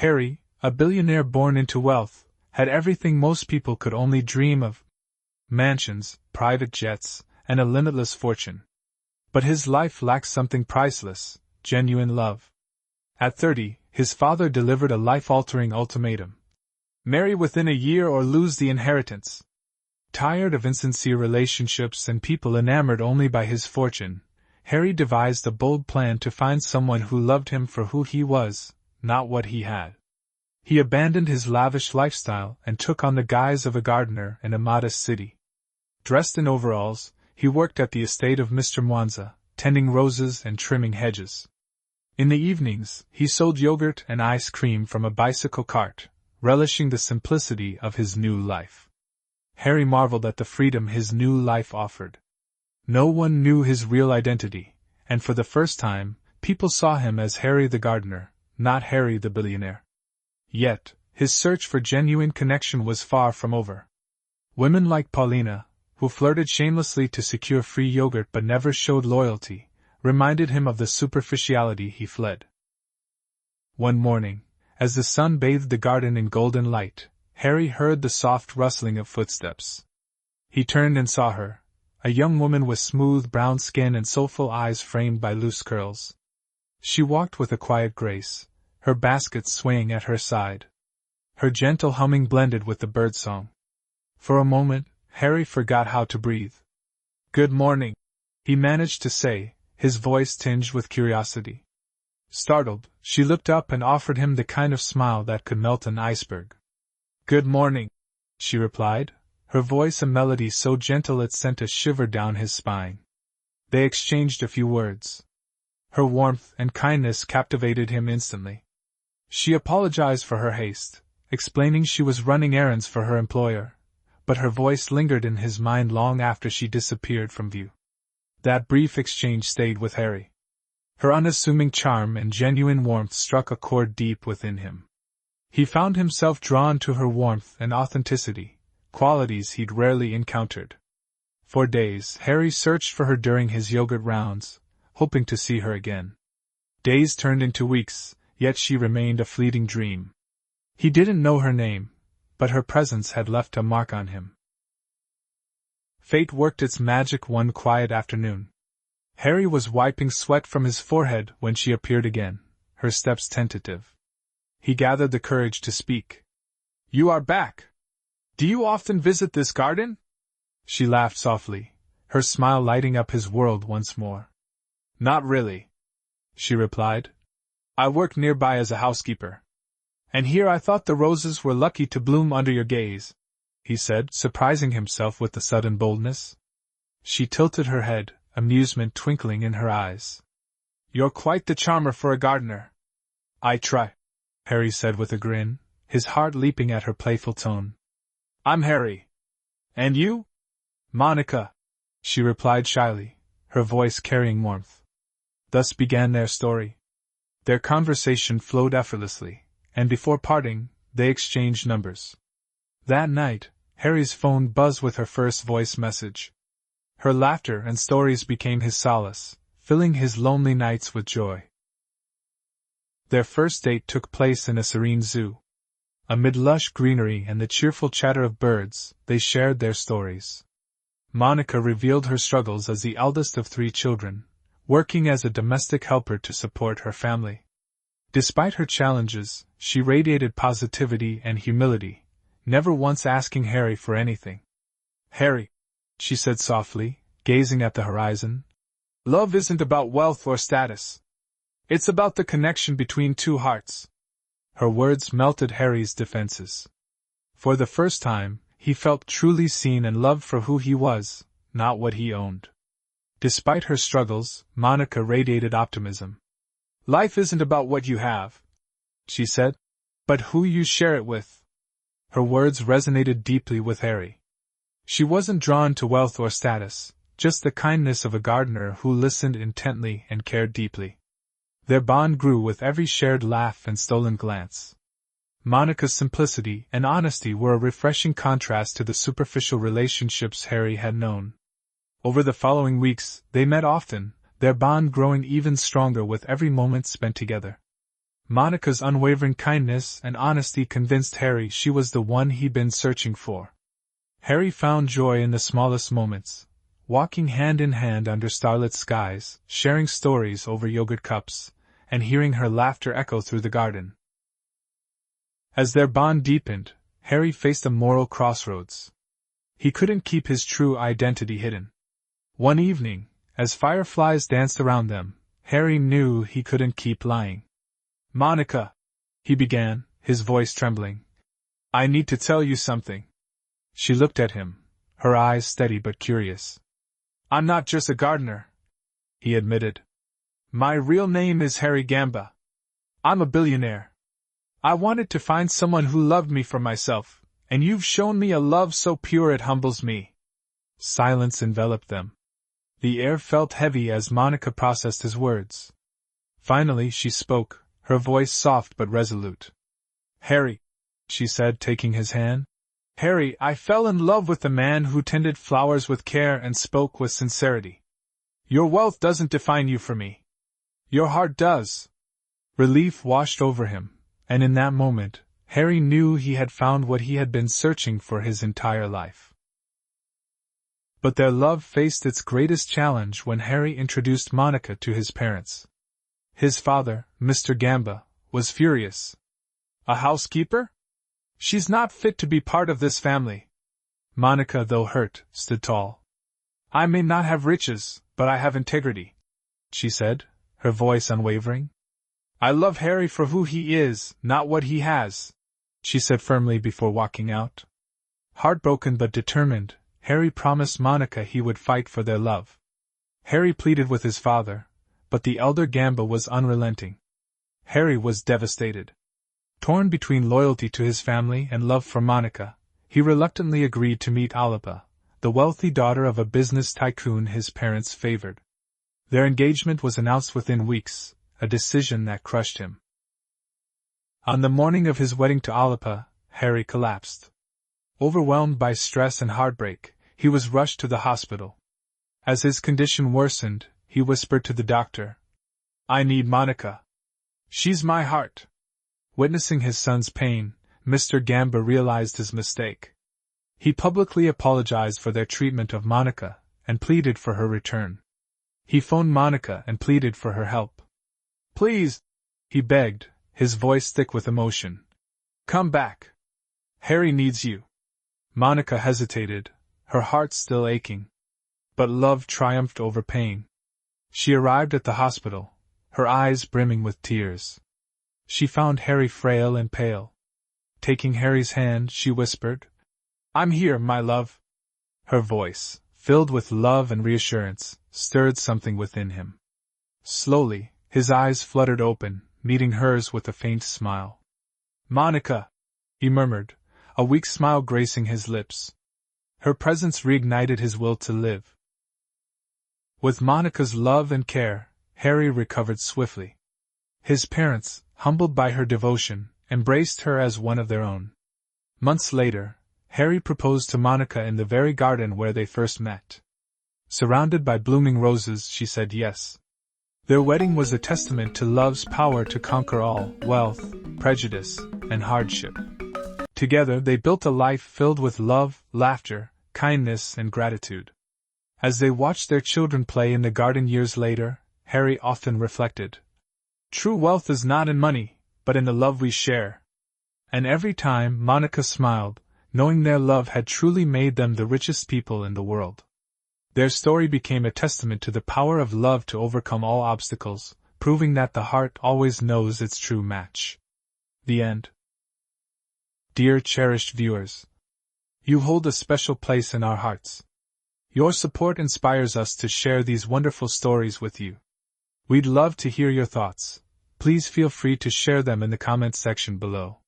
Harry, a billionaire born into wealth, had everything most people could only dream of: mansions, private jets, and a limitless fortune. But his life lacked something priceless: genuine love. At 30, his father delivered a life-altering ultimatum: marry within a year or lose the inheritance. Tired of insincere relationships and people enamored only by his fortune, Harry devised a bold plan to find someone who loved him for who he was, not what he had. He abandoned his lavish lifestyle and took on the guise of a gardener in a modest city. Dressed in overalls, he worked at the estate of Mr. Mwanza, tending roses and trimming hedges. In the evenings, he sold yogurt and ice cream from a bicycle cart, relishing the simplicity of his new life. Harry marveled at the freedom his new life offered. No one knew his real identity, and for the first time, people saw him as Harry the gardener, not Harry the billionaire. Yet, his search for genuine connection was far from over. Women like Paulina, who flirted shamelessly to secure free yogurt but never showed loyalty, reminded him of the superficiality he fled. One morning, as the sun bathed the garden in golden light, Harry heard the soft rustling of footsteps. He turned and saw her, a young woman with smooth brown skin and soulful eyes framed by loose curls. She walked with a quiet grace, her basket swaying at her side. Her gentle humming blended with the birdsong. For a moment, Harry forgot how to breathe. "Good morning," he managed to say, his voice tinged with curiosity. Startled, she looked up and offered him the kind of smile that could melt an iceberg. "Good morning," she replied, her voice a melody so gentle it sent a shiver down his spine. They exchanged a few words. Her warmth and kindness captivated him instantly. She apologized for her haste, explaining she was running errands for her employer, but her voice lingered in his mind long after she disappeared from view. That brief exchange stayed with Harry. Her unassuming charm and genuine warmth struck a chord deep within him. He found himself drawn to her warmth and authenticity, qualities he'd rarely encountered. For days, Harry searched for her during his yogurt rounds, hoping to see her again. Days turned into weeks, yet she remained a fleeting dream. He didn't know her name, but her presence had left a mark on him. Fate worked its magic one quiet afternoon. Harry was wiping sweat from his forehead when she appeared again, her steps tentative. He gathered the courage to speak. "You are back! Do you often visit this garden?" She laughed softly, her smile lighting up his world once more. "Not really," she replied. "I work nearby as a housekeeper. And here I thought the roses were lucky to bloom under your gaze," he said, surprising himself with the sudden boldness. She tilted her head, amusement twinkling in her eyes. "You're quite the charmer for a gardener." "I try," Harry said with a grin, his heart leaping at her playful tone. "I'm Harry. And you?" "Monica," she replied shyly, her voice carrying warmth. Thus began their story. Their conversation flowed effortlessly, and before parting, they exchanged numbers. That night, Harry's phone buzzed with her first voice message. Her laughter and stories became his solace, filling his lonely nights with joy. Their first date took place in a serene zoo. Amid lush greenery and the cheerful chatter of birds, they shared their stories. Monica revealed her struggles as the eldest of 3 children, working as a domestic helper to support her family. Despite her challenges, she radiated positivity and humility, never once asking Harry for anything. "Harry," she said softly, gazing at the horizon, "love isn't about wealth or status. It's about the connection between 2 hearts." Her words melted Harry's defenses. For the first time, he felt truly seen and loved for who he was, not what he owned. Despite her struggles, Monica radiated optimism. "Life isn't about what you have," she said, "but who you share it with." Her words resonated deeply with Harry. She wasn't drawn to wealth or status, just the kindness of a gardener who listened intently and cared deeply. Their bond grew with every shared laugh and stolen glance. Monica's simplicity and honesty were a refreshing contrast to the superficial relationships Harry had known. Over the following weeks, they met often, their bond growing even stronger with every moment spent together. Monica's unwavering kindness and honesty convinced Harry she was the one he'd been searching for. Harry found joy in the smallest moments, walking hand in hand under starlit skies, sharing stories over yogurt cups, and hearing her laughter echo through the garden. As their bond deepened, Harry faced a moral crossroads. He couldn't keep his true identity hidden. One evening, as fireflies danced around them, Harry knew he couldn't keep lying. "Monica," he began, his voice trembling, "I need to tell you something." She looked at him, her eyes steady but curious. "I'm not just a gardener," he admitted. "My real name is Harry Gamba. I'm a billionaire. I wanted to find someone who loved me for myself, and you've shown me a love so pure it humbles me." Silence enveloped them. The air felt heavy as Monica processed his words. Finally she spoke, her voice soft but resolute. "Harry," she said, taking his hand. "Harry, I fell in love with a man who tended flowers with care and spoke with sincerity. Your wealth doesn't define you for me. Your heart does." Relief washed over him, and in that moment, Harry knew he had found what he had been searching for his entire life. But their love faced its greatest challenge when Harry introduced Monica to his parents. His father, Mr. Gamba, was furious. "A housekeeper? She's not fit to be part of this family." Monica, though hurt, stood tall. "I may not have riches, but I have integrity," she said, her voice unwavering. "I love Harry for who he is, not what he has," she said firmly before walking out. Heartbroken but determined, Harry promised Monica he would fight for their love. Harry pleaded with his father, but the elder Gamba was unrelenting. Harry was devastated. Torn between loyalty to his family and love for Monica, he reluctantly agreed to meet Alipa, the wealthy daughter of a business tycoon his parents favored. Their engagement was announced within weeks, a decision that crushed him. On the morning of his wedding to Alipa, Harry collapsed. Overwhelmed by stress and heartbreak, he was rushed to the hospital. As his condition worsened, he whispered to the doctor, "I need Monica. She's my heart." Witnessing his son's pain, Mr. Gamba realized his mistake. He publicly apologized for their treatment of Monica, and pleaded for her return. He phoned Monica and pleaded for her help. "Please," he begged, his voice thick with emotion. "Come back. Harry needs you." Monica hesitated, her heart still aching. But love triumphed over pain. She arrived at the hospital, her eyes brimming with tears. She found Harry frail and pale. Taking Harry's hand, she whispered, "I'm here, my love." Her voice, filled with love and reassurance, stirred something within him. Slowly, his eyes fluttered open, meeting hers with a faint smile. "Monica," he murmured, a weak smile gracing his lips. Her presence reignited his will to live. With Monica's love and care, Harry recovered swiftly. His parents, humbled by her devotion, embraced her as one of their own. Months later, Harry proposed to Monica in the very garden where they first met. Surrounded by blooming roses, she said yes. Their wedding was a testament to love's power to conquer all wealth, prejudice, and hardship. Together they built a life filled with love, laughter, kindness, and gratitude. As they watched their children play in the garden years later, Harry often reflected, "True wealth is not in money, but in the love we share." And every time Monica smiled, knowing their love had truly made them the richest people in the world. Their story became a testament to the power of love to overcome all obstacles, proving that the heart always knows its true match. The end. Dear cherished viewers, you hold a special place in our hearts. Your support inspires us to share these wonderful stories with you. We'd love to hear your thoughts. Please feel free to share them in the comments section below.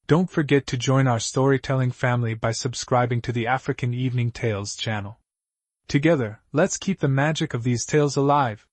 Don't forget to join our storytelling family by subscribing to the African Evening Tales channel. Together, let's keep the magic of these tales alive.